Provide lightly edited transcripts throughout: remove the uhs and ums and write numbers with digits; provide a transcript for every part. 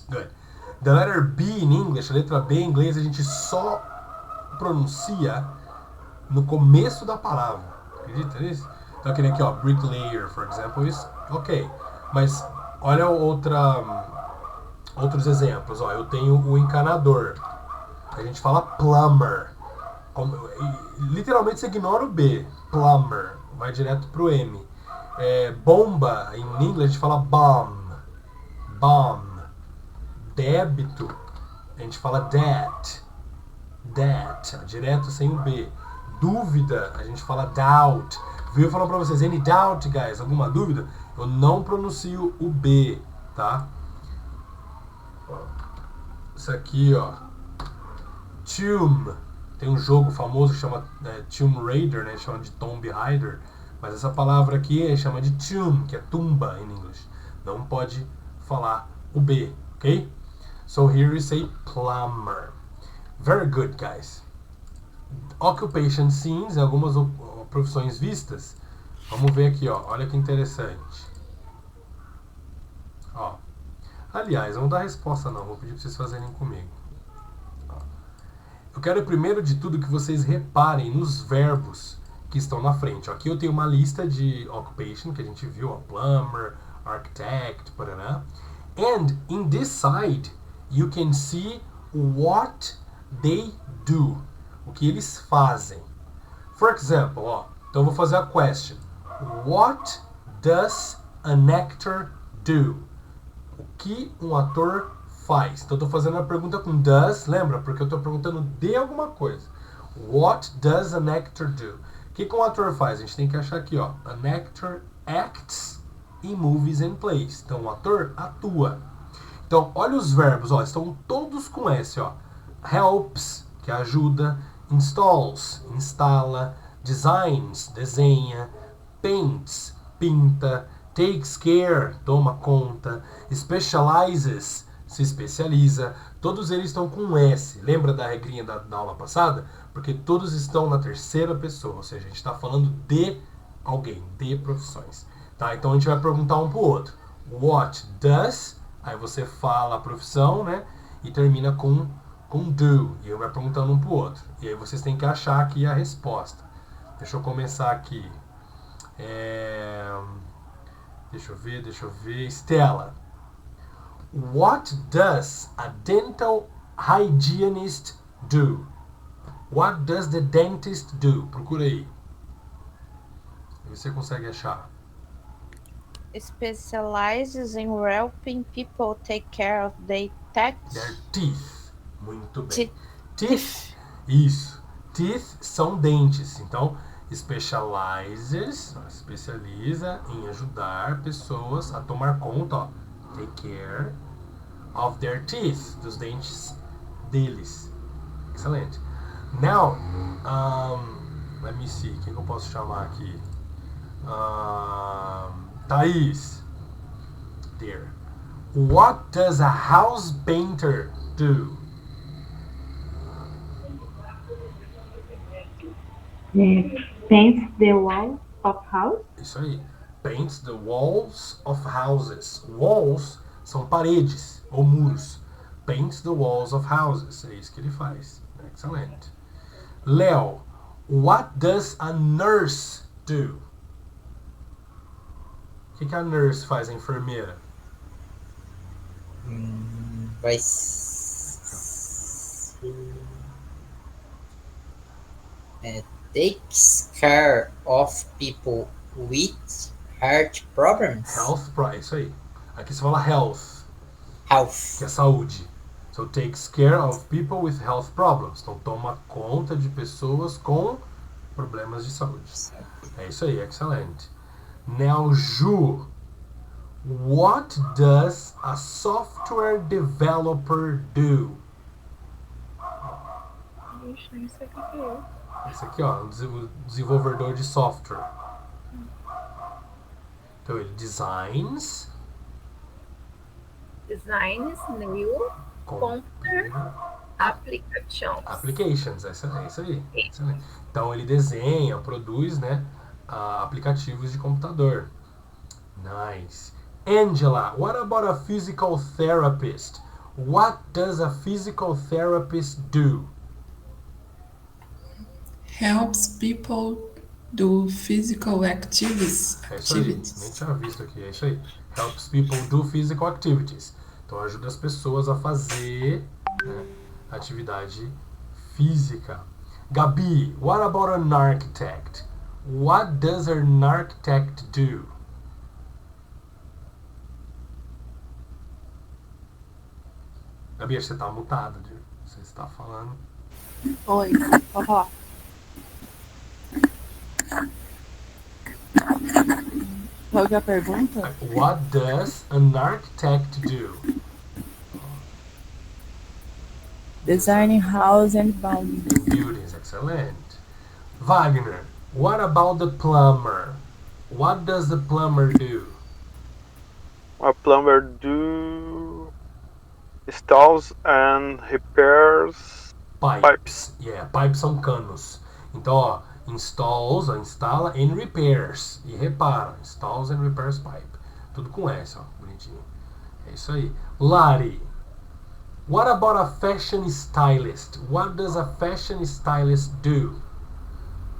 Good. The letter B in English, a letra B em inglês, a gente só pronuncia no começo da palavra. Acredita nisso? Então, que nem aqui, ó, bricklayer, for example, isso, ok. Mas olha outros exemplos. Ó, eu tenho o encanador. A gente fala plumber. Literalmente você ignora o B. Plumber. Vai direto pro M. Bomba, em inglês a gente fala bomb. Bomb. Débito, a gente fala debt. Debt. Direto sem o B. Dúvida, a gente fala doubt. Viu falando pra vocês, any doubt, guys? Alguma dúvida? Eu não pronuncio o B, tá? Isso aqui, ó. Tomb. Tem um jogo famoso que chama Tomb Raider, né? Chama de Tomb Raider. Mas essa palavra aqui chama de tomb, que é tumba em inglês. Não pode falar o B, ok? So here we say plumber. Very good, guys. Occupation scenes, algumas profissões vistas. Vamos ver aqui, ó. Olha que interessante. Ó. Aliás, não vou dar resposta não, vou pedir para vocês fazerem comigo. Ó. Eu quero primeiro de tudo que vocês reparem nos verbos que estão na frente. Ó. Aqui eu tenho uma lista de occupation que a gente viu, ó. Plumber, architect, paraná. And in this side, you can see what they do. O que eles fazem. For example, ó, então eu vou fazer a question. What does an actor do? O que um ator faz? Então eu estou fazendo a pergunta com does, lembra? Porque eu estou perguntando de alguma coisa. What does an actor do? O que um ator faz? A gente tem que achar aqui, ó. An actor acts in movies and plays. Então o ator atua. Então olha os verbos, ó, estão todos com S, ó. Helps, que ajuda. Installs, instala. Designs, desenha. Paints, pinta. Takes care, toma conta. Specializes, se especializa. Todos eles estão com S. Lembra da regrinha da aula passada? Porque todos estão na terceira pessoa. Ou seja, a gente está falando de alguém, de profissões. Tá? Então a gente vai perguntar um pro outro. What does? Aí você fala a profissão, né? E termina com do. E eu vai perguntando um pro outro. E aí vocês têm que achar aqui a resposta. Deixa eu começar aqui. Deixa eu ver. Stella. What does a dental hygienist do? What does the dentist do? Procura aí. Você consegue achar. Specializes in helping people take care of their teeth. Their teeth. Muito bem. Teeth. Isso. Teeth são dentes. Então, specializes, especializa em ajudar pessoas a tomar conta, ó, take care of their teeth, dos dentes deles. Excelente. Now, let me see, quem que eu posso chamar aqui? Thaís. There. What does a house painter do? Paints the walls of house. Isso aí. Paints the walls of houses. Walls são paredes ou muros. Paints the walls of houses. É isso que ele faz. Excelente. Léo, what does a nurse do? O que a nurse faz, a enfermeira? Takes care of people with heart problems. Isso aí. Aqui você fala health. Health. Que é saúde. So takes care of people with health problems. Então toma conta de pessoas com problemas de saúde. É isso aí, excelente. Now, Ju, what does a software developer do? Isso aqui é. Esse aqui, ó, um desenvolvedor de software. Então ele designs new computer applications. É isso aí. Excelente. Então ele desenha, produz, né, aplicativos de computador. Nice. Angela, what about a physical therapist? What does a physical therapist do? Helps people do physical activities. É isso aí, nem tinha visto aqui, é isso aí. Helps people do physical activities. Então ajuda as pessoas a fazer, né, atividade física. Gabi, what about an architect? What does an architect do? Gabi, acho que você tá mutada, você está falando. Oi, pode falar. Qual que é a pergunta? What does an architect do? Designing house and building. Buildings, excellent. Wagner, what about the plumber? What does the plumber do? A plumber do installs and repairs pipes. Yeah, pipes são canos. Então, ó, installs, ó, instala, and repairs. E repara, installs and repairs pipe. Tudo com S, ó, bonitinho. É isso aí. Lari, what about a fashion stylist? What does a fashion stylist do?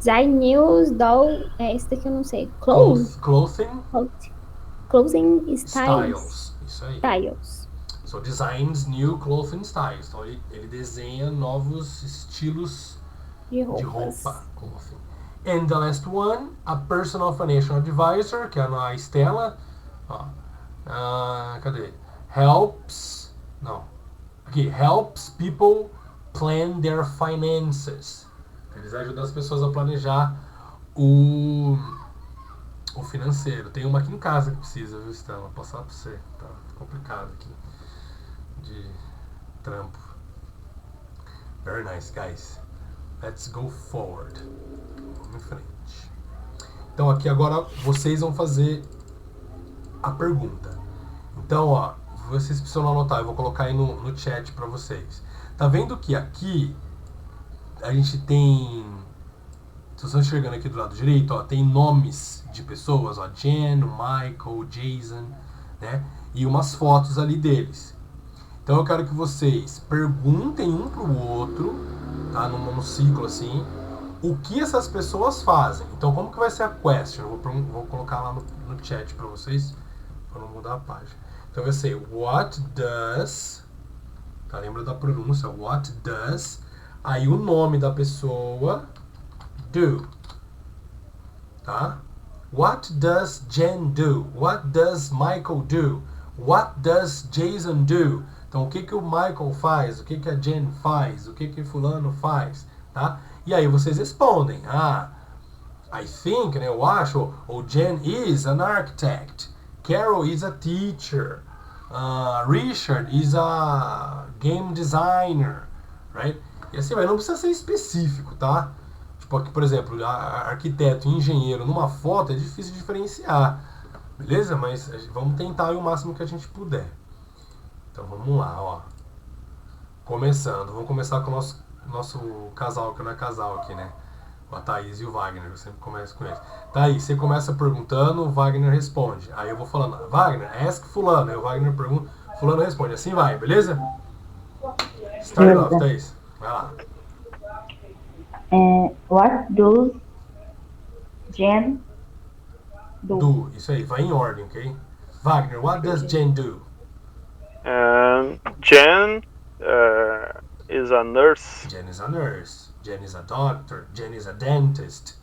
News, doll, esse daqui eu não sei. Clothes. Clothing. Clothing styles. Styles. Isso aí. Styles. So designs new clothing styles. Então ele desenha novos estilos De de roupas. roupa. Clothing. And the last one, a personal financial advisor, que é a Estela. Ó. Cadê? Helps. Não. Aqui. Helps people plan their finances. Eles ajudam as pessoas a planejar o financeiro. Tem uma aqui em casa que precisa, viu, Estela? Vou passar pra você. Tá complicado aqui. De trampo. Very nice, guys. Let's go forward. Vamos em frente. Então aqui agora vocês vão fazer a pergunta. Então, ó, vocês precisam anotar. Eu vou colocar aí no chat pra vocês. Tá vendo que aqui a gente tem... Se vocês estão enxergando aqui do lado direito, ó, tem nomes de pessoas, ó, Jen, Michael, Jason, né? E umas fotos ali deles. Então eu quero que vocês perguntem um pro outro, tá? Num ciclo assim, o que essas pessoas fazem. Então como que vai ser a question? Eu vou colocar lá no chat pra vocês, pra não mudar a página. Então vai ser what does, tá? Lembra da pronúncia, what does, aí o nome da pessoa, do, tá? What does Jen do? What does Michael do? What does Jason do? Então, o que o Michael faz? O que a Jen faz? O que fulano faz? Tá? E aí vocês respondem. I think, né, eu acho, ou Jen is an architect. Carol is a teacher. Richard is a game designer. Right? E assim vai, não precisa ser específico, tá? Tipo aqui, por exemplo, arquiteto e engenheiro numa foto é difícil de diferenciar. Beleza? Mas vamos tentar o máximo que a gente puder. Então vamos lá, ó. Começando, vamos começar com o nosso casal, que não é casal aqui, né? A Thaís e o Wagner, eu sempre começo com eles. Thaís, você começa perguntando, o Wagner responde. Aí eu vou falando, Wagner, ask fulano. Aí o Wagner pergunta, fulano responde. Assim vai, beleza? Start off, Thaís. Vai lá. What does Jen do? Isso aí, vai em ordem, ok? Wagner, what does Jen do? Jen is a nurse. Jen is a nurse. Jen is a doctor. Jen is a dentist.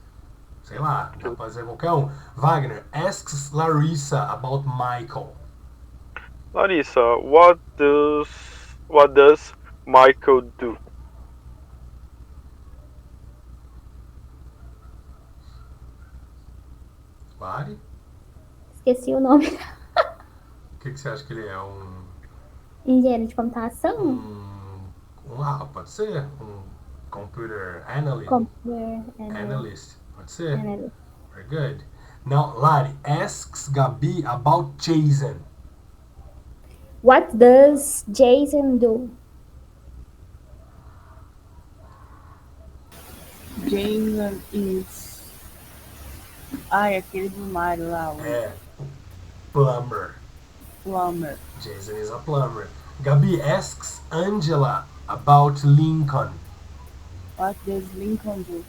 Sei lá, dá pra fazer qualquer um. Wagner asks Larissa about Michael. Larissa, what does Michael do? Lari? Esqueci o nome. O que você acha que ele é? Engenheiro de computação? Pode ser. Um computer analyst. Analyst. Pode ser. Analyst. Very good. Now, Lari asks Gabi about Jason. What does Jason do? Jason is... aquele do Mario lá. É. Plumber. Plumber. Jason is a plumber. Gabi asks Angela about Lincoln. What does Lincoln do?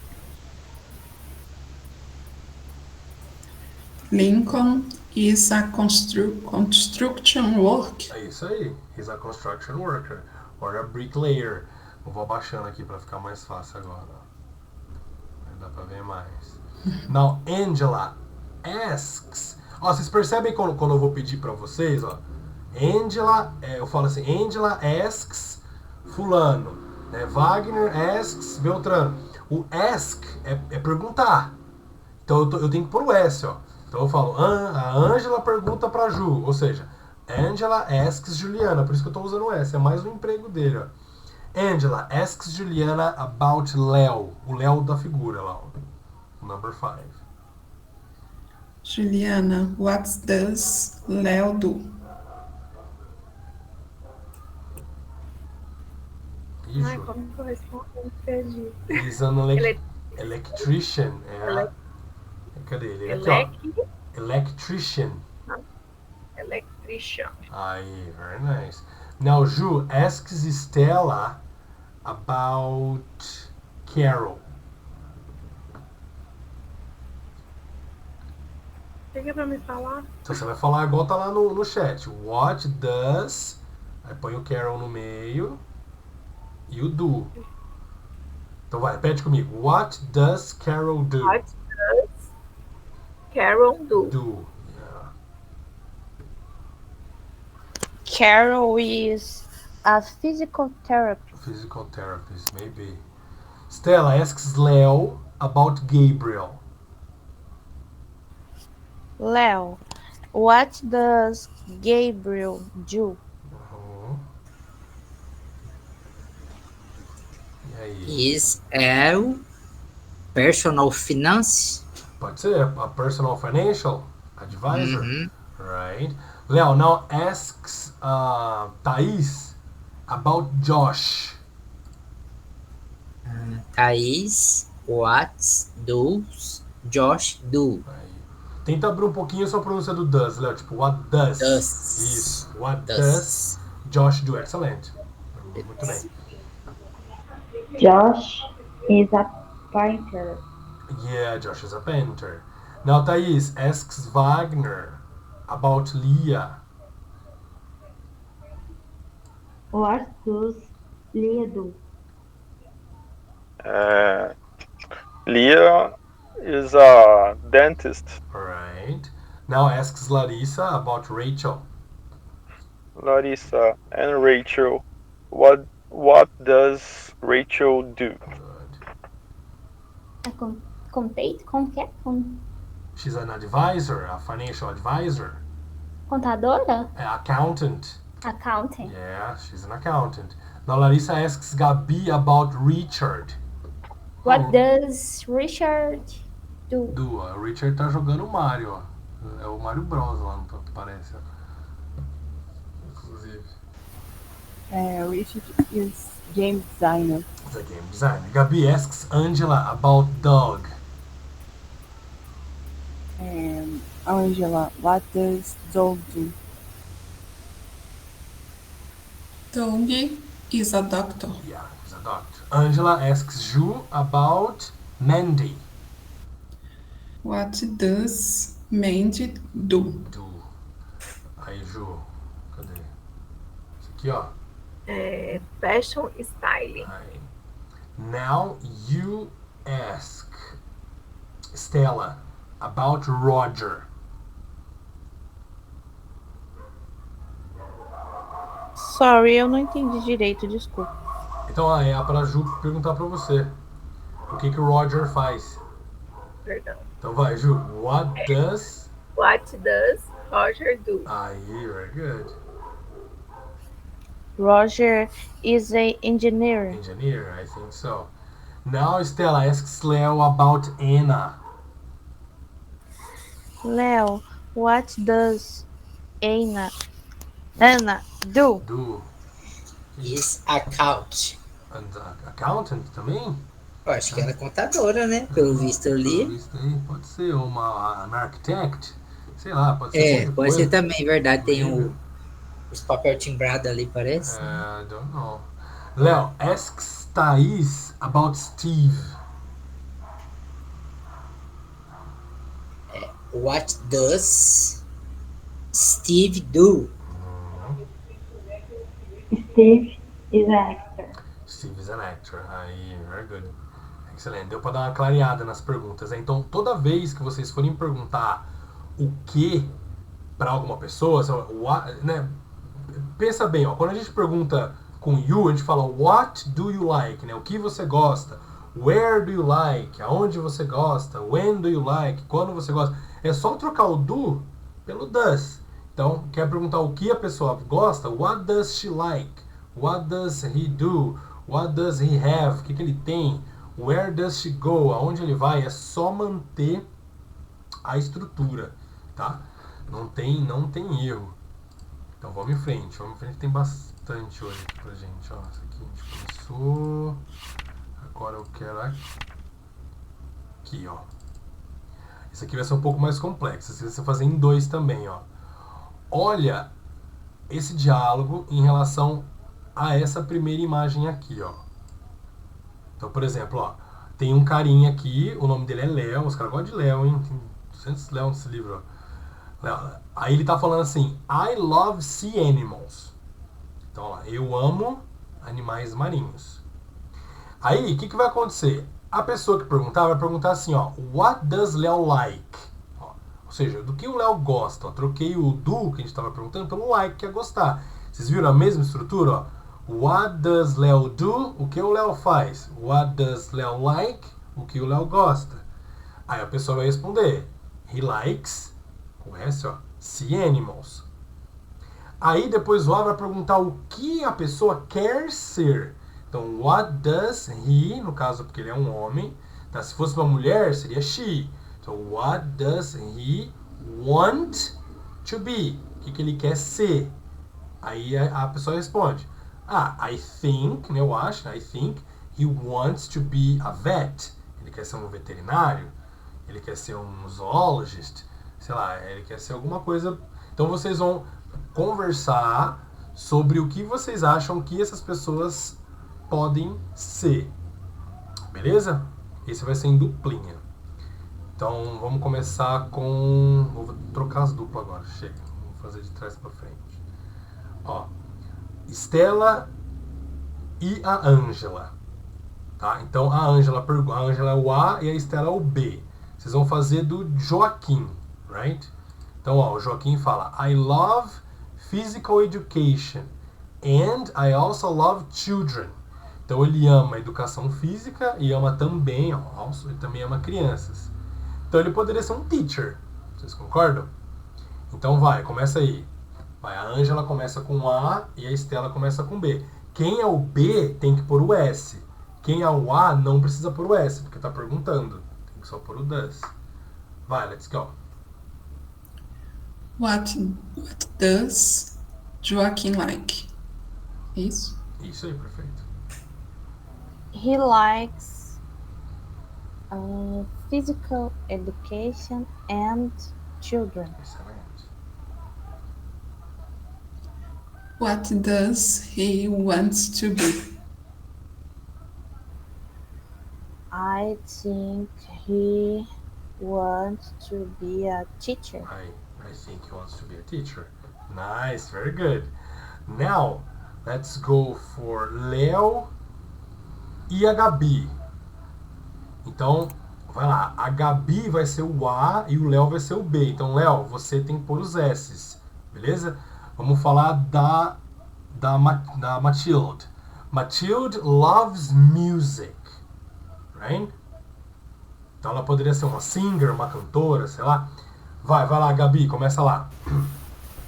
Lincoln is a construction work. É isso aí. He's a construction worker. Or a bricklayer. Eu vou abaixando aqui para ficar mais fácil agora. Aí dá para ver mais. Now, Angela asks. Ó, vocês percebem quando eu vou pedir para vocês, ó. Angela, eu falo assim, Angela asks fulano. Né? Wagner asks Beltrano. O ask é perguntar. Então eu tenho que pôr o S, ó. Então eu falo, a Angela pergunta pra Ju. Ou seja, Angela asks Juliana. Por isso que eu tô usando o S. É mais um emprego dele, ó. Angela asks Juliana about Léo. O Léo da figura lá, ó. Number 5. Juliana, what does Léo do? Ai, como que eu respondo? Perdi. He's an electrician. Cadê ele? Aqui, ó. Electrician. Electrician. Aí, very nice. Now, Ju asks Stella about Carol. O que é pra me falar? Então você vai falar igual tá lá no chat. What does... Aí põe o Carol no meio. E o do. Então vai, repete comigo. What does Carol do? What does Carol do? Do. Yeah. Carol is a physical therapist. Physical therapist, maybe. Stella asks Leo about Gabriel. Léo, what does Gabriel do? Uhum. E aí? Is a personal finance? Pode ser a personal financial advisor. Uhum. Right. Leo now asks Thaís about Josh. Thaís, what does Josh do? Aí. Tenta abrir um pouquinho a sua pronúncia do does, Léo. Tipo, what does? Does. Isso. What does Josh do? Excelente. Muito bem. Josh is a painter. Yeah, Josh is a painter. Now, Thaís asks Wagner about Leah. What does Leah do? Leah is a dentist. Right. Now asks Larissa about Rachel. Larissa and Rachel. What does Rachel do? Good. Como que é? She's an advisor, a financial advisor. Contadora? Accountant. Accountant. Yeah, she's an accountant. Now Larissa asks Gabi about Richard. What does Richard do? O Richard tá jogando Mario, ó. É o Mario Bros lá, não parece. Inclusive. Richard is game designer. He's a game designer. Gabi asks Angela about Doug. Angela, what does Doug do? Doug is a doctor. Yeah, he's a doctor. Angela asks Ju about Mandy. What does Mandy do? Aí, Ju, cadê? Isso aqui, ó. Fashion styling. Aí. Now you ask Stella about Roger. Sorry, eu não entendi direito, desculpa. Então, é pra Ju perguntar pra você. O que o Roger faz? Perdão. Então vai, Ju. What does Roger do? Aí, very good. Roger is an engineer. Engineer, I think so. Now Stella asks Leo about Anna. Léo, what does Anna do? Is account. And accountant também? Eu acho que ela é contadora, né? Pelo visto ali. Pelo visto aí, pode ser uma architect. Sei lá, pode ser. Pode ser também, verdade. Tem Os papel timbrado ali, parece. I don't know. Léo, asks Thaís about Steve. What does Steve do? Steve is an actor. Steve is an actor. Aí, very good. Excelente. Deu pra dar uma clareada nas perguntas, né? Então, toda vez que vocês forem perguntar o que pra alguma pessoa, né? Pensa bem, ó. Quando a gente pergunta com you, a gente fala what do you like, né? O que você gosta? Where do you like? Aonde você gosta? When do you like? Quando você gosta? É só trocar o do pelo does. Então, quer perguntar o que a pessoa gosta? What does she like? What does he do? What does he have? O que ele tem? Where does she go? Aonde ele vai? É só manter a estrutura, tá? Não tem erro. Então vamos em frente. Tem bastante hoje aqui pra gente. Ó, isso aqui a gente começou. Agora eu quero aqui, ó. Isso aqui vai ser um pouco mais complexo. Você vai fazer em 2 também, ó. Olha esse diálogo em relação a essa primeira imagem aqui, ó. Então, por exemplo, ó, tem um carinha aqui, o nome dele é Léo, os caras gostam de Léo, hein? Tem 200 Léo nesse livro, ó. Aí ele tá falando assim, I love sea animals. Então, ó, eu amo animais marinhos. Aí, o que vai acontecer? A pessoa que perguntar vai perguntar assim, ó, what does Léo like? Ó, ou seja, do que o Léo gosta? Ó, troquei o do, que a gente estava perguntando, pelo like, que é gostar. Vocês viram a mesma estrutura, ó? What does Léo do? O que o Léo faz? What does Léo like? O que o Léo gosta? Aí a pessoa vai responder, he likes, com S, ó, sea animals. Aí depois o A vai perguntar o que a pessoa quer ser. Então, what does he, no caso porque ele é um homem, tá? Se fosse uma mulher, seria she. Então, what does he want to be? O que ele quer ser? Aí a pessoa responde, I think, né, eu acho, I think he wants to be a vet. Ele quer ser um veterinário, ele quer ser um zoologist, sei lá, ele quer ser alguma coisa. Então, vocês vão conversar sobre o que vocês acham que essas pessoas podem ser. Beleza? Esse vai ser em duplinha. Então, vamos começar com... Vou trocar as duplas agora. Chega. Vou fazer de trás para frente. Ó. Estela e a Ângela. Tá? Então, a Ângela é o A e a Estela é o B. Vocês vão fazer do Joaquim. Right? Então, ó, o Joaquim fala I love physical education and I also love children. Então ele ama a educação física e ama também, ó, ele também ama crianças. Então ele poderia ser um teacher. Vocês concordam? Então começa aí. A Ângela começa com A e a Estela começa com B. Quem é o B tem que pôr o S. Quem é o A não precisa pôr o S, porque tá perguntando. Tem que só pôr o does. Let's go. What does Joaquim like? Isso? Isso aí, perfeito. He likes physical education and children. Excelente. What does he want to be? I think he wants to be a teacher. I think he wants to be a teacher. Nice, very good. Now, let's go for Léo e a Gabi. Então, vai lá. A Gabi vai ser o A e o Léo vai ser o B. Então, Léo, você tem que pôr os S's. Beleza? Vamos falar da Matilde. Matilde loves music. Right? Então, ela poderia ser uma singer, uma cantora, sei lá. Vai lá, Gabi, começa lá.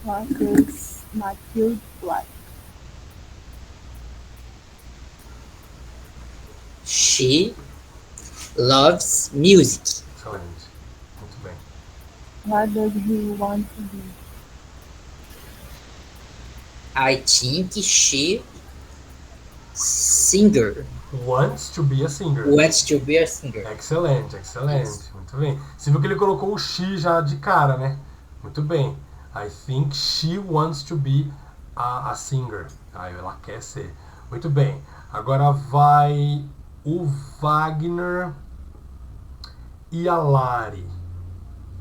What does Matilde like? She loves music. Excelente. Muito bem. What does he want to be? I think she singer. Wants to be a singer. Wants to be a singer. Excelente, excelente. Isso. Muito bem. Você viu que ele colocou o she já de cara, né? Muito bem. I think she wants to be a singer. Ah, ela quer ser. Muito bem. Agora vai o Wagner e a Lari.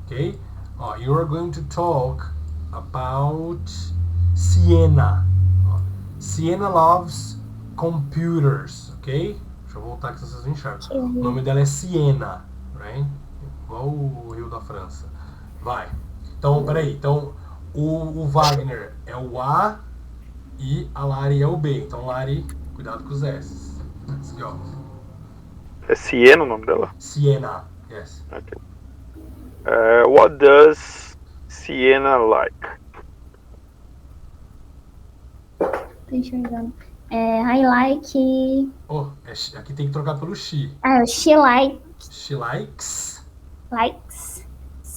Ok? You are going to talk about Sienna. Sienna loves computers. Ok? Deixa eu voltar aqui se vocês enxergam. O nome dela é Sienna. Right? Igual o Rio da França. Vai. Então, peraí. Então, o Wagner é o A e a Lari é o B. Então, Lari, cuidado com os S. Let's go. É Siena o nome dela? Sienna, yes. Okay. What does Sienna like? Tô enxergando. I like. Oh, aqui tem que trocar pelo she. She likes. She likes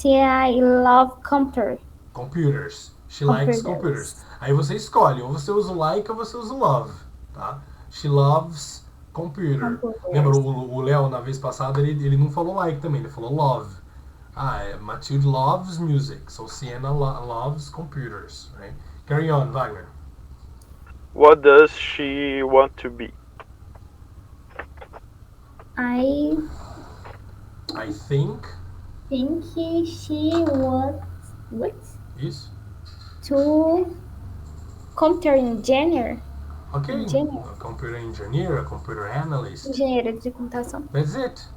I love computer. computers. She likes computers. Aí você escolhe, ou você usa o like ou você usa o love, tá? She loves computer. Lembra o Léo, na vez passada, ele não falou like também, ele falou love. Matilde loves music, so Sienna loves computers, right? Carry on, Wagner. What does she want to be? I think she wants isso. to computer engineer. Ok. Engineer. A computer engineer, a computer analyst. Engenheiro de computação. That's it.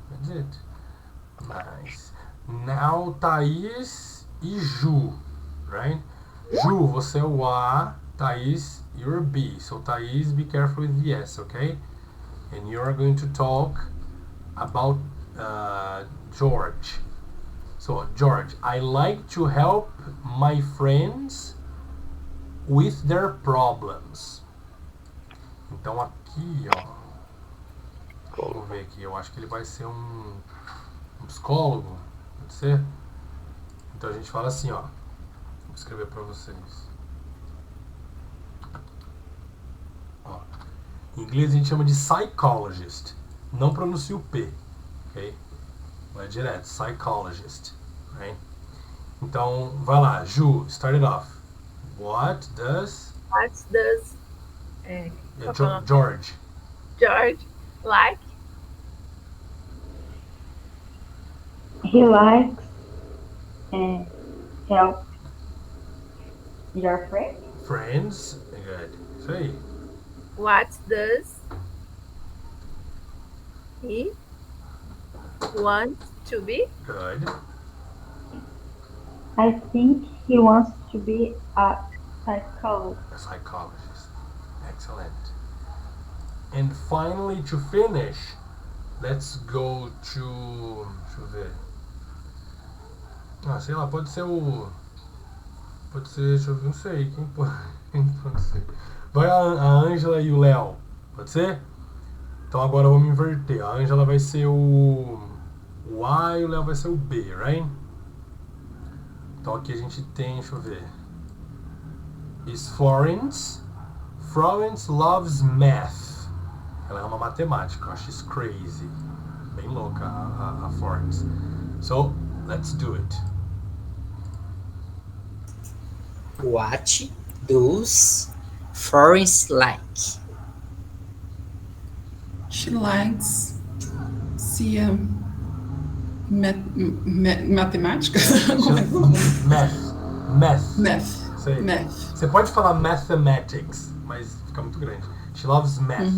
Nice. Now, Thaís e Ju, right? Ju, você é o A, Thaís, you're B. So, Thaís, be careful with the S, okay? And you're going to talk about George. So, George, I like to help my friends with their problems. Então, aqui, vamos ver aqui. Eu acho que ele vai ser um psicólogo. Pode ser? Então, a gente fala assim, Vou escrever para vocês. Em inglês a gente chama de psychologist. Não pronuncia o P, ok? Vai direto, psychologist, right? Então, vai lá, Ju, start it off. What does George like? He likes help your friend. Friends, good. Isso aí. What does he want to be? Good. I think he wants to be a psychologist. A psychologist. Excellent. And finally, to finish, let's go to... Deixa eu ver. Sei lá, pode ser o... Pode ser, deixa eu ver, não sei. Quem pode ser? Vai a Ângela e o Léo. Pode ser? Então agora vamos inverter. A Ângela vai ser o A e o Léo vai ser o B, right? Então aqui a gente tem, deixa eu ver. Is Florence. Florence loves math. Ela é uma matemática. She's crazy. Bem louca a Florence. So, let's do it. What does Florence like? She likes matemática. Math. Sei. Math. Você pode falar mathematics, mas fica muito grande. She loves math.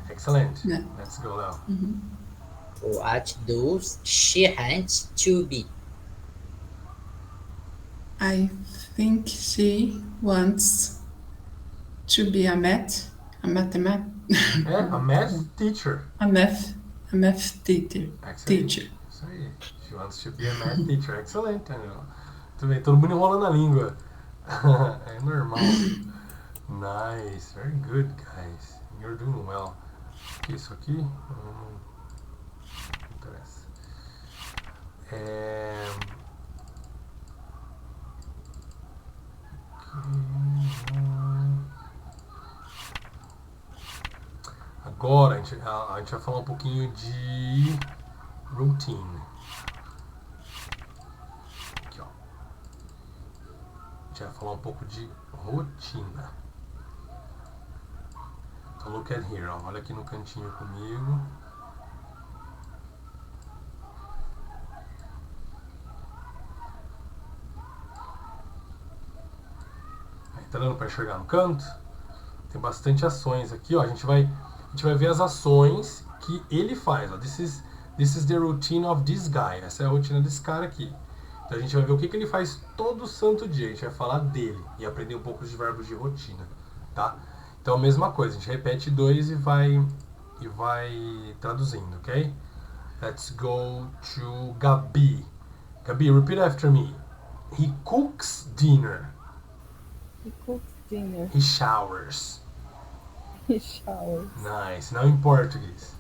Excellent. Yeah. Let's go, Léo. What does she want to be? I think she wants to be a math Teacher. A math teacher. Excellent. Isso aí. She wants to be a math teacher. Excellent. Tudo bem, todo mundo enrolando a língua. É normal. Nice. Very good, guys. You're doing well. Isso aqui não interessa. Agora a gente vai falar um pouquinho de routine. Aqui, A gente vai falar um pouco de rotina. look at here, ó. Olha aqui no cantinho comigo. Aí, tá dando para enxergar no canto? Tem bastante ações aqui, ó. A gente vai ver as ações que ele faz, ó. This is the routine of this guy. Essa é a rotina desse cara aqui. Então a gente vai ver o que ele faz todo santo dia. A gente vai falar dele e aprender um pouco de verbos de rotina, tá? Então a mesma coisa, a gente repete 2 e vai traduzindo, ok? Let's go to Gabi. Gabi, repeat after me. He cooks dinner. He cooks dinner. He showers. He showers. Nice. Now in português.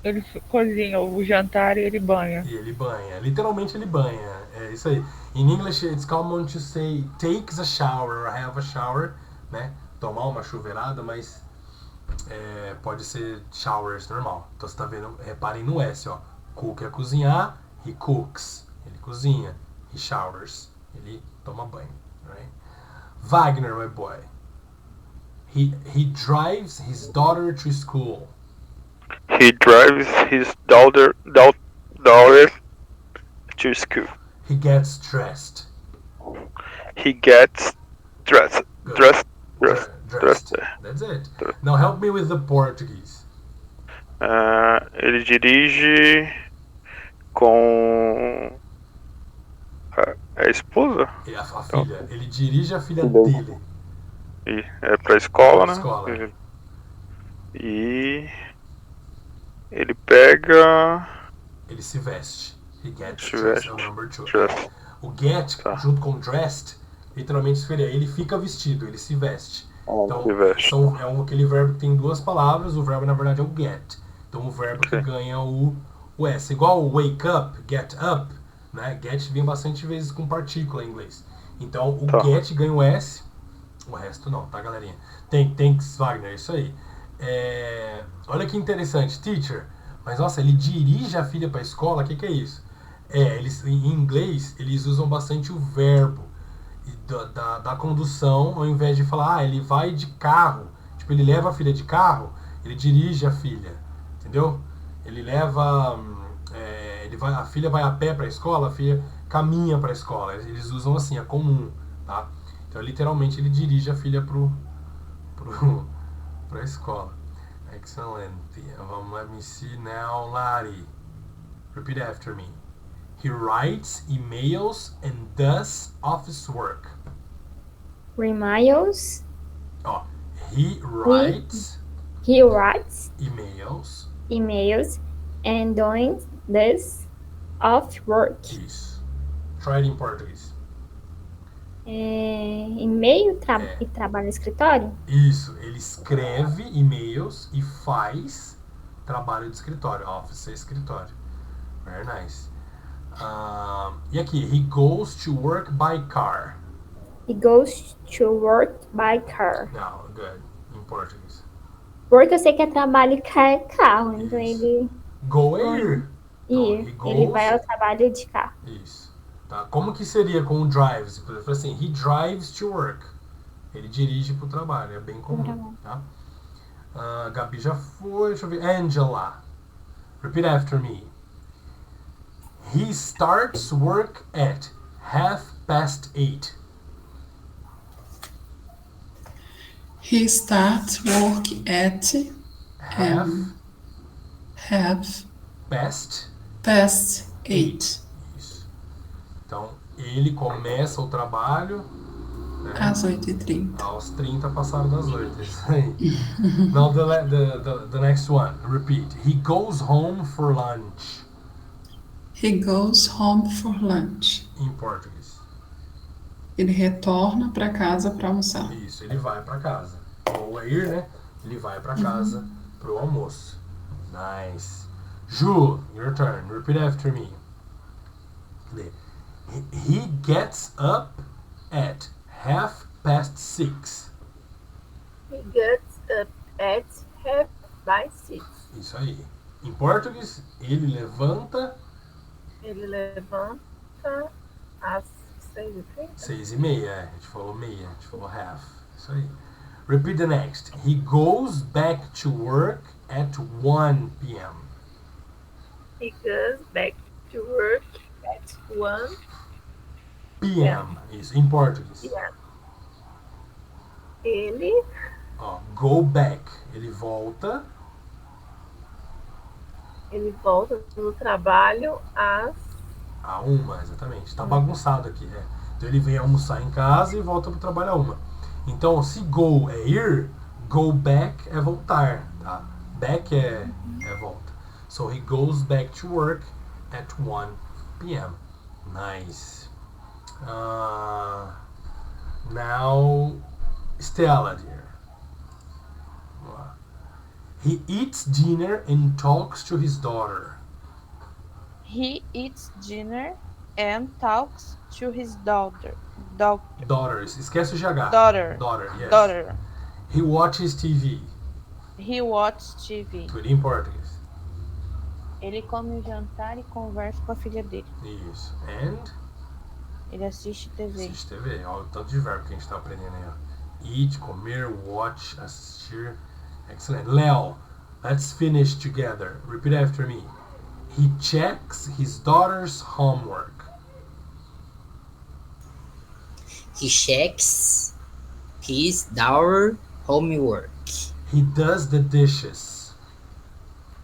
Ele cozinha o jantar e ele banha. E ele banha. Literalmente ele banha. É isso aí. In English, it's common to say takes a shower or have a shower, né? Tomar uma chuveirada, mas pode ser showers normal. Então você tá vendo, reparem no S, ó. Cook é cozinhar, he cooks. Ele cozinha. He showers. Ele toma banho. Right? Wagner, my boy. He drives his daughter to school. He drives his daughter to school. He gets dressed. He gets dressed. Good. Dressed. That's it. Now help me with the Portuguese. Ele dirige com a esposa? E a filha. Ele dirige a filha dele. E é pra escola, né? Escola. E ele pega. Ele se veste. He gets Se dressed. veste. É o number 2. Dressed. O get, Tá. junto com dressed, literalmente seria ele fica vestido, ele se veste. Então, Se veste. aquele verbo que tem 2 palavras, o verbo na verdade é o get. Então o verbo que Ok. ganha o S. Igual o wake up, get up, né? Get vem bastante vezes com partícula em inglês. Então o Tá. get ganha o S, o resto não, tá, galerinha? Thanks, Wagner, isso aí. Olha que interessante, teacher. Mas nossa, ele dirige a filha para a escola, o que é isso? Em inglês, eles usam bastante o verbo da condução, ao invés de falar, ele vai de carro. Tipo, ele leva a filha de carro, ele dirige a filha, entendeu? Ele leva, a filha vai a pé para a escola, a filha caminha para a escola. Eles usam assim, é comum, tá? Então, literalmente, ele dirige a filha para a escola. Excellent. Let me see now, Lari. Repeat after me. He writes emails and does office work. Emails. Ó, he writes He writes emails. emails and doing this of work. Isso. Try it in português. E-mail e trabalho no escritório? Isso. Ele escreve e-mails e faz trabalho de escritório. Office é escritório. Very nice. E aqui, he goes to work by car. He goes to work by car. Não, good. Em português. Work eu sei que é trabalho e car é carro, então ele Go é ir. Então, ele vai ao trabalho de carro. Isso. Tá? Como que seria com o drives? Por exemplo, assim, he drives to work. Ele dirige pro trabalho, é bem comum. Tá? Gabi já foi, deixa eu ver. Angela. Repeat after me. He starts work at 8:30. He starts work at half past 8. Isso. Então, ele começa o trabalho, né, Às 8h30. aos 30 passaram das 8. É isso aí. Now the next one. Repeat. He goes home for lunch. He goes home for lunch. Em português. Ele retorna para casa para almoçar. Isso, ele vai para casa. Ou é ir, né? Ele vai para casa pro almoço. Nice. Ju, your turn. Repeat after me. He gets up at 6:30. He gets up at 6:30. Isso aí. Em português, ele levanta Ele levanta às 6h30. 6:30. A gente falou meia, a gente falou half. Isso aí. Repeat the next. He goes back to work at 1 p.m. He goes back to work at 1 p.m. Isso, em português. p.m. Ele Ó, go back. Ele volta. volta do trabalho às A 1, exatamente. Tá bagunçado aqui, né? Então ele vem almoçar em casa e volta pro trabalho a 1. Então, se go é ir, go back é voltar, tá? Back é volta. So he goes back to work at 1 p.m. Nice. Now, Stella, dear. Vamos lá. He eats dinner and talks to his daughter. He eats dinner and talks to his daughter. Daughters. Esquece o GH. Daughter. Daughter, yes. Daughter. He watches TV. He watches TV. Tudo em português. Ele come o jantar e conversa com a filha dele. Isso. And Ele assiste TV. assiste TV. Olha o tanto de verbo que a gente tá aprendendo aí, ó. Eat, comer, watch, assistir. Excellent. Léo, let's finish together. Repeat after me. He checks his daughter's homework. He checks his daughter homework. He does the dishes.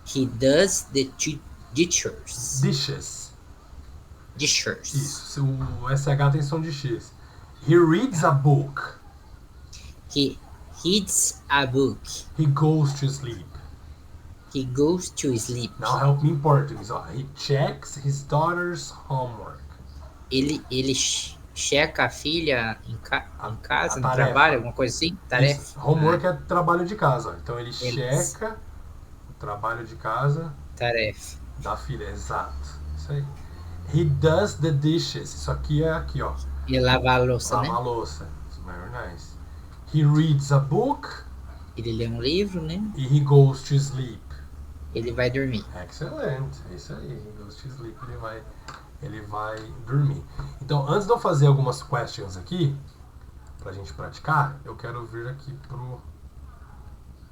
He does the dishes. Dishes. Dishes. Isso. O SH tem som de X. He reads a book. He reads a book. He goes to sleep. He goes to sleep. Now help me in português. Ó. He checks his daughter's homework. Ele checa a filha em casa, no tarefa. trabalho, alguma coisa assim? Tarefa. Isso. Homework é trabalho de casa. Então ele Eles. checa o trabalho de casa Tarefa. da filha. Exato. Isso aí. He does the dishes. Isso aqui é aqui, ó. Ele lava a louça, Lava né? a louça. It's very nice. He reads a book Ele lê um livro, né? e he goes to sleep. Ele vai dormir. Excellent. É isso aí. He goes to sleep. Ele vai dormir. Então, antes de eu fazer algumas questions aqui, pra gente praticar, eu quero vir aqui pro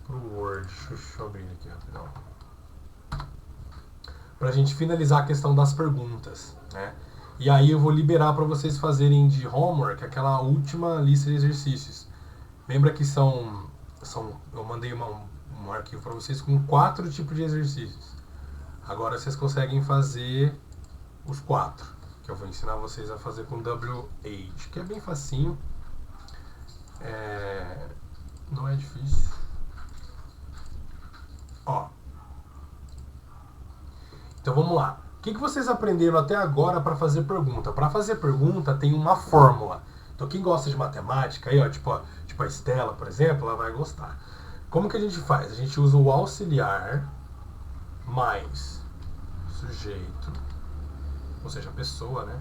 Word. Deixa eu abrir aqui rapidão. Pra gente finalizar a questão das perguntas, né? E aí eu vou liberar para vocês fazerem de homework aquela última lista de exercícios. Lembra que eu mandei um arquivo para vocês com 4 tipos de exercícios. Agora vocês conseguem fazer os 4, que eu vou ensinar vocês a fazer com WH, que é bem facinho. Não é difícil. Ó. Então vamos lá. O que vocês aprenderam até agora para fazer pergunta? Para fazer pergunta tem uma fórmula. Então quem gosta de matemática, aí, ó, tipo a Estela, por exemplo, ela vai gostar. Como que a gente faz? A gente usa o auxiliar mais sujeito, ou seja, a pessoa, né?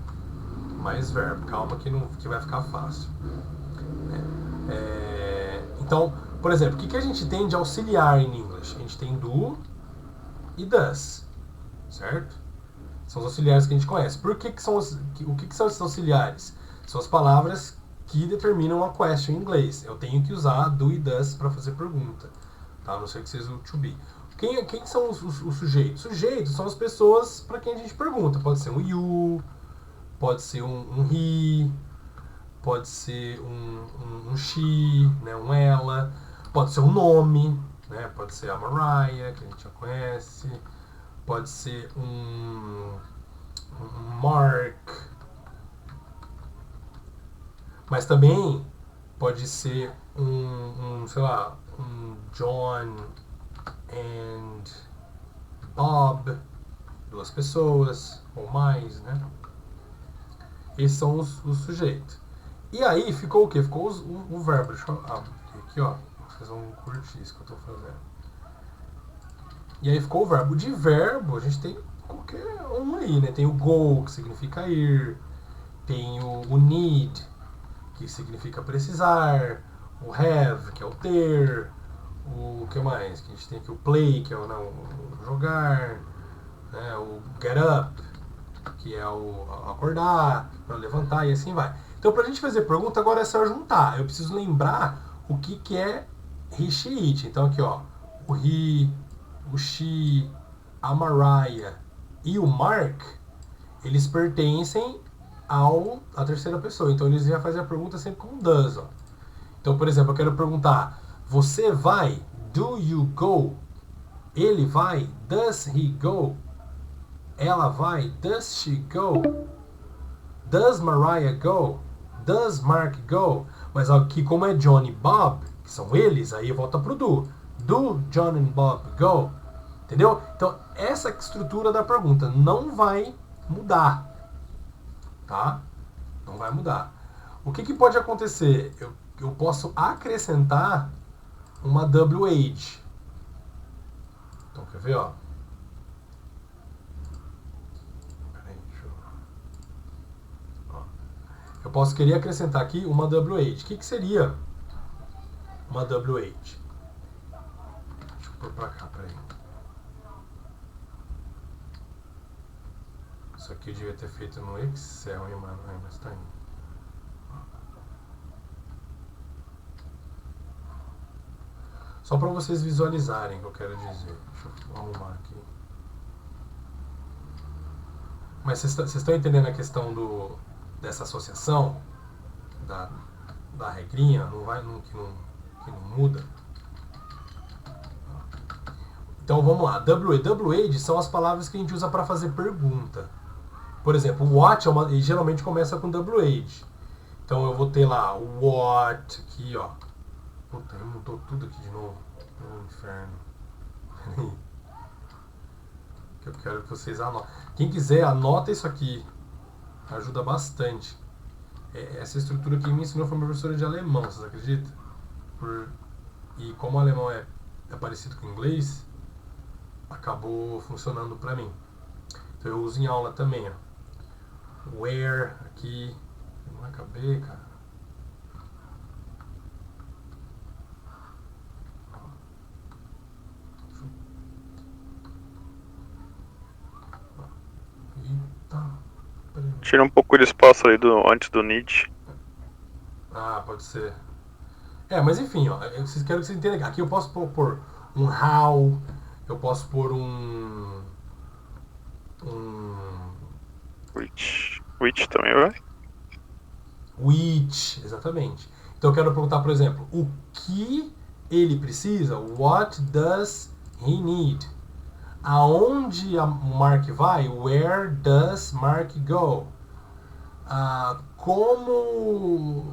Mais verbo. Calma que vai ficar fácil. Então, por exemplo, o que a gente tem de auxiliar em inglês? A gente tem do e does, certo? São os auxiliares que a gente conhece. Por que são o que são esses auxiliares? São as palavras que determinam a question em inglês. Eu tenho que usar do e does para fazer pergunta, tá? A não ser que seja o to be. Quem são os sujeitos? Sujeitos são as pessoas para quem a gente pergunta. Pode ser um you, pode ser um he, pode ser um she, né? Um ela, pode ser um nome, né? Pode ser a Mariah, que a gente já conhece, pode ser um Mark, mas também pode ser sei lá, um John and Bob, 2 pessoas ou mais, né? Esses são os sujeitos. E aí ficou o quê? Ficou o verbo. Deixa eu abrir aqui, ó. Vocês vão curtir isso que eu tô fazendo. E aí ficou o verbo. De verbo, a gente tem qualquer um aí, né? Tem o go, que significa ir. Tem o need, que significa precisar. O have, que é o ter. O que mais? Que a gente tem aqui o play, que é o jogar. Né? O get up, que é o acordar, para levantar e assim vai. Então, pra gente fazer pergunta, agora é só juntar. Eu preciso lembrar o que é he, she, it. Então aqui, ó, o he, o she, a Mariah e o Mark, eles pertencem à terceira pessoa. Então eles já fazem a pergunta sempre com does, ó. Então, por exemplo, eu quero perguntar: você vai? Do you go? Ele vai? Does he go? Ela vai? Does she go? Does Mariah go? Does Mark go? Mas aqui, como é John e Bob, que são eles, aí volta pro do. Do John and Bob go? Entendeu? Então, essa estrutura da pergunta não vai mudar. Tá? Não vai mudar. O que pode acontecer? Eu posso acrescentar uma WH. Então, quer ver, ó? Peraí, deixa eu... Ó. Eu posso querer acrescentar aqui uma WH. O que seria uma WH? Deixa eu pôr pra cá, peraí. Isso aqui eu devia ter feito no Excel, hein, mano? Mas tá indo. Só para vocês visualizarem o que eu quero dizer. Deixa eu arrumar aqui. Mas vocês estão entendendo a questão dessa associação? Da regrinha? Que não muda? Então vamos lá. WH são as palavras que a gente usa para fazer pergunta. Por exemplo, what geralmente começa com WH. Então eu vou ter lá what aqui, ó. Puta, mudou tudo aqui de novo. Oh, inferno. Que eu quero que vocês anotem. Quem quiser, anota isso aqui. Ajuda bastante. Essa estrutura que me ensinou foi uma professora de alemão, vocês acreditam? E como o alemão é parecido com o inglês, acabou funcionando pra mim. Então eu uso em aula também, ó. Where, aqui. Não vai caber, cara. Tira um pouco de espaço ali antes do need. Ah, pode ser. Mas enfim, ó, quero que vocês entendam. Aqui eu posso pôr um how, eu posso pôr um Which também vai. which, exatamente. Então eu quero perguntar, por exemplo, o que ele precisa? What does he need? Aonde o Mark vai? Where does Mark go? Como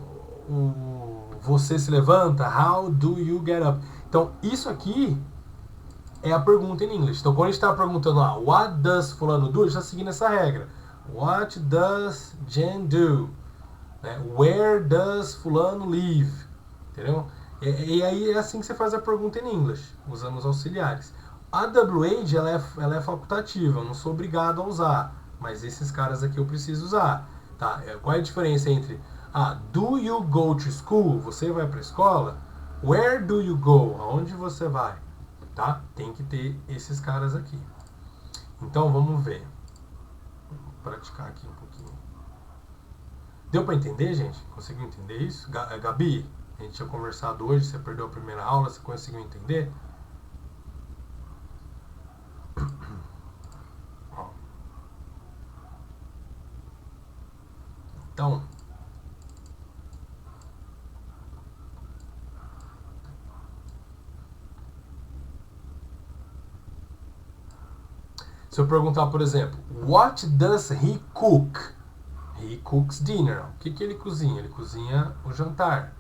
você se levanta? How do you get up? Então, isso aqui é a pergunta em inglês. Então, quando a gente está perguntando lá, what does fulano do? A gente está seguindo essa regra. What does Jen do? Where does fulano live? Entendeu? E aí é assim que você faz a pergunta em inglês, usando os auxiliares. A WH, ela é facultativa, eu não sou obrigado a usar, mas esses caras aqui eu preciso usar. Tá? Qual é a diferença entre do you go to school? Você vai para a escola? Where do you go? Aonde você vai? Tá? Tem que ter esses caras aqui. Então vamos ver. Vou praticar aqui um pouquinho. Deu para entender, gente? Conseguiu entender isso? Gabi, a gente tinha conversado hoje, você perdeu a primeira aula, você conseguiu entender? Então, se eu perguntar, por exemplo, what does he cook? He cooks dinner. O que ele cozinha? Ele cozinha o jantar.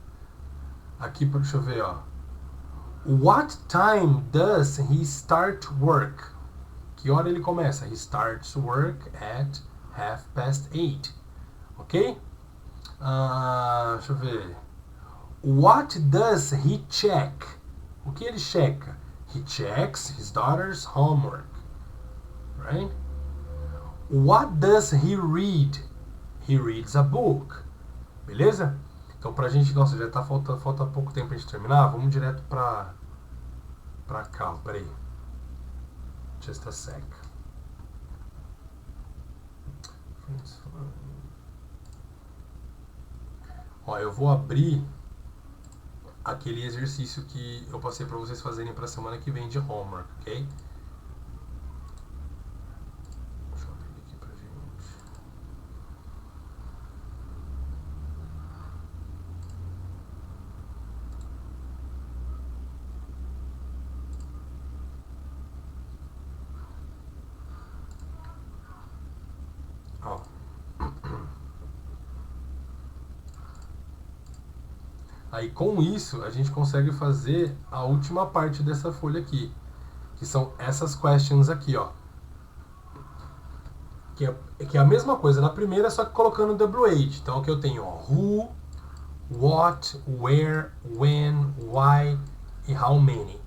Aqui, deixa eu ver, ó. What time does he start work? Que hora ele começa? He starts work at 8:30. Ok? Deixa eu ver. What does he check? O que ele checa? He checks his daughter's homework. Right? What does he read? He reads a book. Beleza? Então pra gente, nossa, já tá falta pouco tempo pra gente terminar. Vamos direto pra cá, peraí. Just a sec. Ó, eu vou abrir aquele exercício que eu passei para vocês fazerem para a semana que vem de homework, ok? Deixa eu abrir aqui pra gente. Ó. Aí com isso a gente consegue fazer a última parte dessa folha aqui, que são essas questions aqui, ó. Que é a mesma coisa na primeira, só que colocando WH. Então aqui eu tenho, ó, who, what, where, when, why e how many.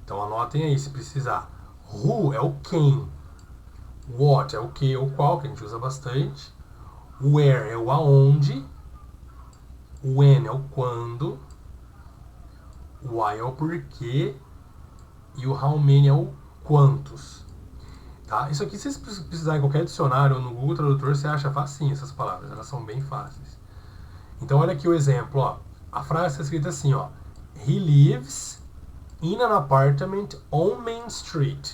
Então anotem aí se precisar. Who é o quem. What é o que ou qual, que a gente usa bastante. Where é o aonde. When é o quando. Why é o porquê. E o how many é o quantos. Tá? Isso aqui, se vocês precisarem em qualquer dicionário ou no Google Tradutor, você acha facinho essas palavras. Elas são bem fáceis. Então, olha aqui o exemplo. Ó. A frase está escrita assim, ó. He lives in an apartment on Main Street.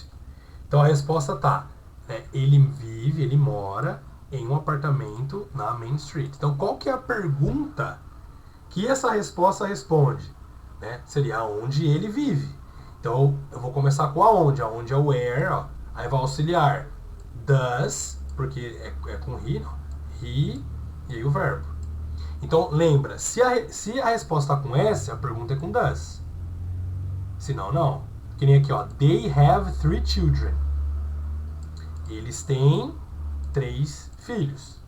Então, a resposta tá. Ele vive, ele mora em um apartamento na Main Street. Então, qual que é a pergunta que essa resposta responde? Né? Seria aonde ele vive. Então, eu vou começar com aonde. Aonde é o where, ó. Aí vai auxiliar does, porque é com he, não. He e aí o verbo. Então, lembra, se a resposta está com S, a pergunta é com does. Se não, não. Que nem aqui, ó. They have 3 children. Eles têm 3 filhos.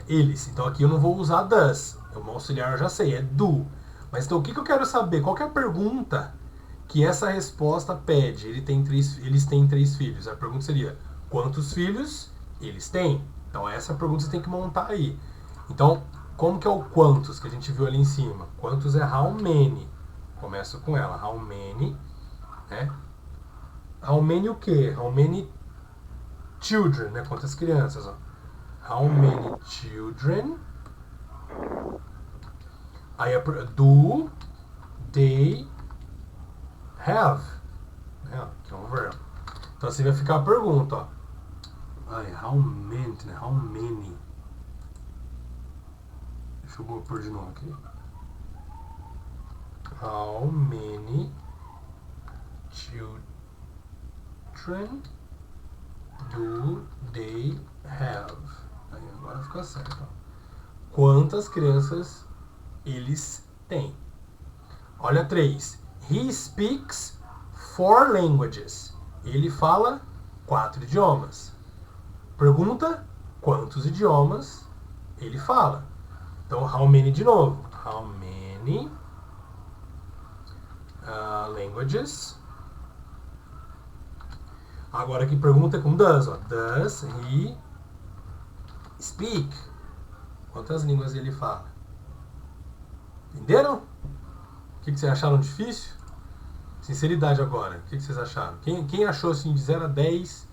Eles. Então, aqui eu não vou usar does. O auxiliar eu já sei, é do. Mas então, o que eu quero saber? Qual que é a pergunta que essa resposta pede? Eles têm 3 filhos. A pergunta seria, quantos filhos eles têm? Então, essa pergunta você tem que montar aí. Então, como que é o quantos que a gente viu ali em cima? Quantos é how many? Começo com ela. How many, né? How many o quê? How many children, né? Quantas crianças, ó. How many children? Aí do they have? Que é um verbo. Então assim vai ficar a pergunta, ó. How many, né? How many? Deixa eu pôr de novo aqui. How many children do they have? Aí agora fica certo, ó. Quantas crianças eles têm? Olha 3. He speaks 4 languages. Ele fala 4 idiomas. Pergunta, quantos idiomas ele fala? Então, how many de novo? How many languages? Agora aqui pergunta com does, ó. Does he speak? Quantas línguas ele fala? Entenderam? O que vocês acharam difícil? Sinceridade agora. O que vocês acharam? Quem achou assim de 0 a 10,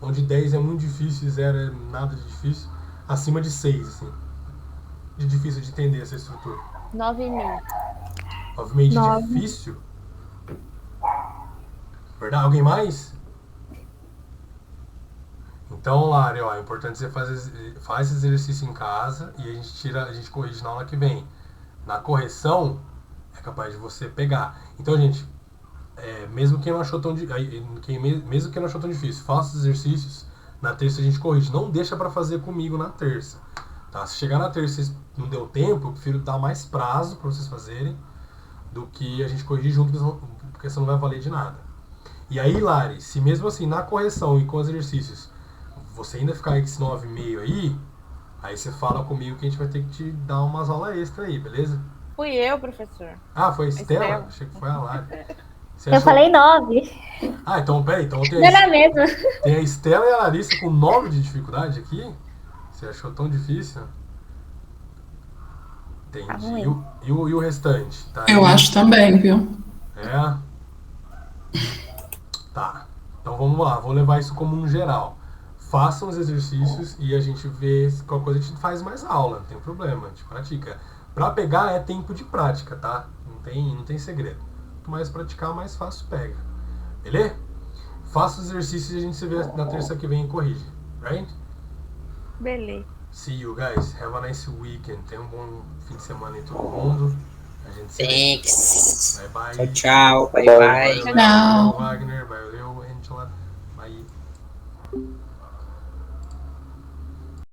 onde 10 é muito difícil e 0 é nada de difícil, acima de 6, assim. De difícil de entender essa estrutura. 9,5. 9,5 de difícil? Verdade? Alguém mais? Então, Lari, ó, é importante você faz esse exercício em casa e a gente corrige na aula que vem. Na correção, é capaz de você pegar. Então, gente, mesmo quem não achou tão difícil, faça os exercícios. Na terça a gente corrige. Não deixa para fazer comigo na terça. Tá? Se chegar na terça e não deu tempo, eu prefiro dar mais prazo para vocês fazerem do que a gente corrigir junto, porque isso não vai valer de nada. E aí, Lari, se mesmo assim na correção e com os exercícios você ainda ficar com esse 9,5 aí você fala comigo que a gente vai ter que te dar umas aulas extra aí, beleza? Fui eu, professor. Ah, foi a Estela? Achei que foi a Lari. Eu falei 9. Ah, então peraí. Então Não era mesmo. tem a Estela e a Larissa com 9 de dificuldade aqui? Você achou tão difícil? Entendi. E o restante? Tá Eu acho também, viu? É? Tá. Então vamos lá. Vou levar isso como um geral. Façam os exercícios e a gente vê se qualquer coisa a gente faz mais aula. Não tem problema. A gente pratica. Pra pegar é tempo de prática, tá? Não tem segredo. Quanto mais praticar, mais fácil pega. Beleza? Faça os exercícios e a gente se vê na terça que vem e corrige. Right? Beleza. See you guys. Have a nice weekend. Tenha um bom fim de semana aí todo mundo. A gente se vê. Thanks. Bye bye. Tchau, tchau. Bye bye. Valeu, Tchau. Wagner. Valeu, Angela. Bye.